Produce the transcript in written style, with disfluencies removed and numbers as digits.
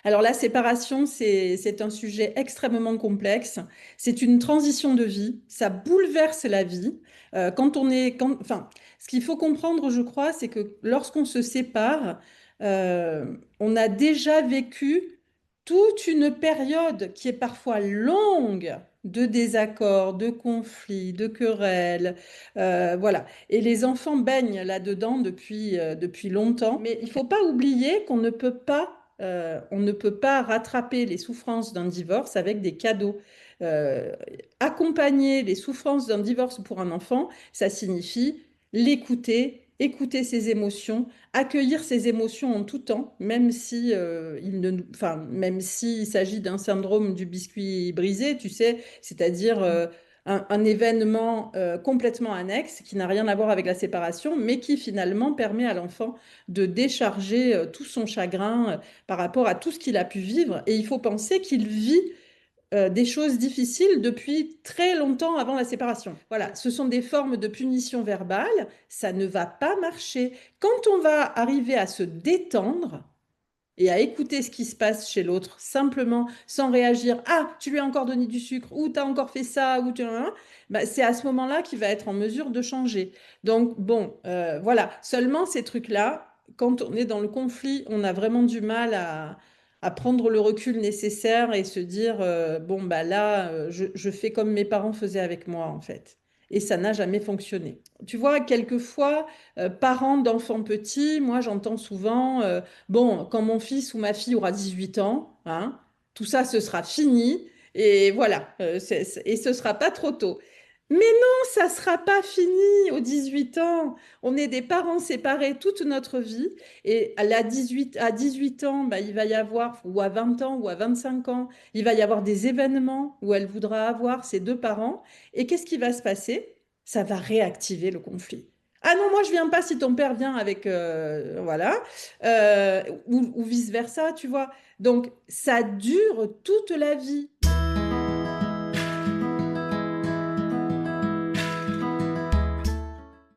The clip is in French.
Alors la séparation, c'est un sujet extrêmement complexe. C'est une transition de vie. Ça bouleverse la vie. Enfin, ce qu'il faut comprendre, je crois, c'est que lorsqu'on se sépare, on a déjà vécu toute une période qui est parfois longue de désaccords, de conflits, de querelles, voilà. Et les enfants baignent là-dedans depuis longtemps. Mais il ne faut pas oublier on ne peut pas rattraper les souffrances d'un divorce avec des cadeaux. Euh, Accompagner les souffrances d'un divorce pour un enfant, ça signifie l'écouter, écouter ses émotions, accueillir ses émotions en tout temps, même si, même s'il s'agit d'un syndrome du biscuit brisé, tu sais, c'est-à-dire un événement complètement annexe qui n'a rien à voir avec la séparation, mais qui finalement permet à l'enfant de décharger tout son chagrin par rapport à tout ce qu'il a pu vivre. Et il faut penser qu'il vit des choses difficiles depuis très longtemps avant la séparation. Voilà, ce sont des formes de punition verbale, ça ne va pas marcher. Quand on va arriver à se détendre et à écouter ce qui se passe chez l'autre, simplement sans réagir, ah, tu lui as encore donné du sucre, ou tu as encore fait ça, ou tu... bah, c'est à ce moment-là qu'il va être en mesure de changer. Donc, bon, voilà, seulement ces trucs-là, quand on est dans le conflit, on a vraiment du mal à prendre le recul nécessaire et se dire, bon, bah là, je fais comme mes parents faisaient avec moi, en fait. Et ça n'a jamais fonctionné. Tu vois, quelquefois, parents d'enfants petits, moi j'entends souvent, bon, quand mon fils ou ma fille aura 18 ans, hein, tout ça, ce sera fini. Et voilà, et ce sera pas trop tôt. Mais non, ça sera pas fini aux 18 ans. On est des parents séparés toute notre vie. Et à 18 ans, bah, il va y avoir, ou à 20 ans, ou à 25 ans, il va y avoir des événements où elle voudra avoir ses deux parents. Et qu'est-ce qui va se passer? Ça va réactiver le conflit. Ah non, moi je viens pas si ton père vient avec, voilà. Ou vice-versa, tu vois. Donc ça dure toute la vie.